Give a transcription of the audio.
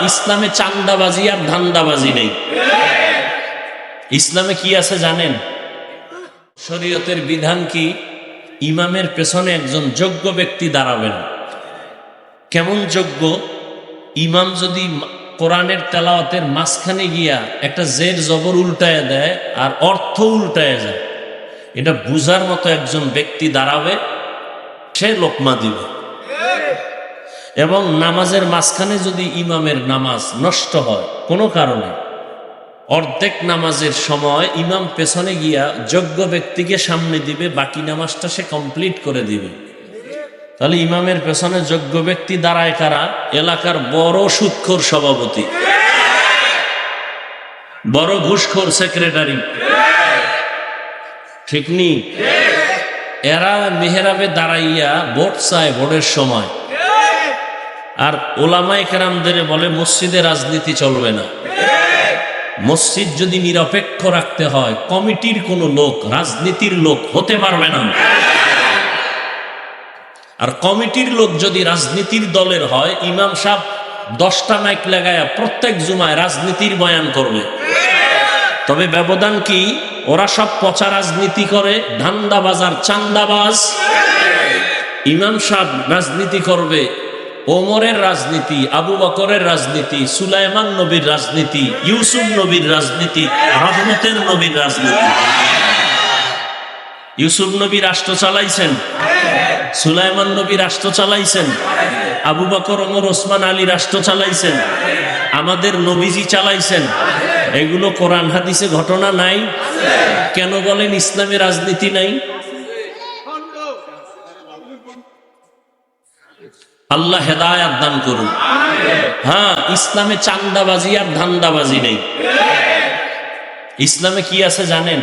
ইসলামে চান্দাবাজি আর ধান্দাবাজি নেই। ইসলামে কি আছে জানেন? শরীয়তের বিধান কি? ইমামের পেছনে একজন যোগ্য ব্যক্তি দাঁড়াবেন। কেমন যোগ্য? ইমাম যদি কোরআনের তেলাওয়াতের মাঝখানে গিয়া একটা জের জবর উল্টায় দেয় আর অর্থ উল্টায় যায়, এটা বুঝার মতো একজন ব্যক্তি দাঁড়াবে, সে লোকমা দিবে। এবং নামাজের মাঝখানে যদি ইমামের নামাজ নষ্ট হয় কোনো কারণে, অর্ধেক নামাজের সময় ইমাম পেছনে গিয়া যোগ্য ব্যক্তিকে সামনে দিবে, বাকি নামাজটা সে কমপ্লিট করে দিবে। তাহলে ইমামের পেছনে যোগ্য ব্যক্তি দাঁড়ায় কারা? এলাকার বড় সুদখোর সভাপতি, বড় ঘুষখোর সেক্রেটারি, ঠিক নি? এরা মেহরাবে দাঁড়াইয়া ভোট চায় ভোটের সময়, আর ওলামায়ে কেরামদের বলে মসজিদে রাজনীতি চলবে না। মসজিদ যদি নিরপেক্ষ রাখতে হয়, কমিটির কোনো লোক রাজনীতির লোক হতে পারবে না। আর কমিটির লোক যদি রাজনীতির দলের হয়, ইমাম সাহেব 10টা মাইক লাগায়া প্রত্যেক জুমায় রাজনীতির বয়ান করবে। তবে ব্যবধান কি? ওরা সব পচা রাজনীতি করে, ধান্দাবাজ আর চান্দাবাজ। ইমাম সাহেব রাজনীতি করবে ওমরের রাজনীতি, আবু বকরের রাজনীতি, সুলাইমান নবীর রাজনীতি, ইউসুফ নবীর রাজনীতি, রহমতের নবীর রাজনীতি। ইউসুফ নবী রাষ্ট্র চালাইছেন, সুলাইমান নবী রাষ্ট্র চালাইছেন, আবু বকর, ওমর, ওসমান, আলী রাষ্ট্র চালাইছেন, আমাদের নবীজি চালাইছেন। এগুলো কোরআন হাদিসে ঘটনা নাই? কেন বলেন ইসলামে রাজনীতি নাই? আল্লাহ হেদায়াত দান করুন। হ্যাঁ, ইসলামে চান্দাবাজি আর ধান্দাবাজি নেই। ইসলামে কি আছে জানেন?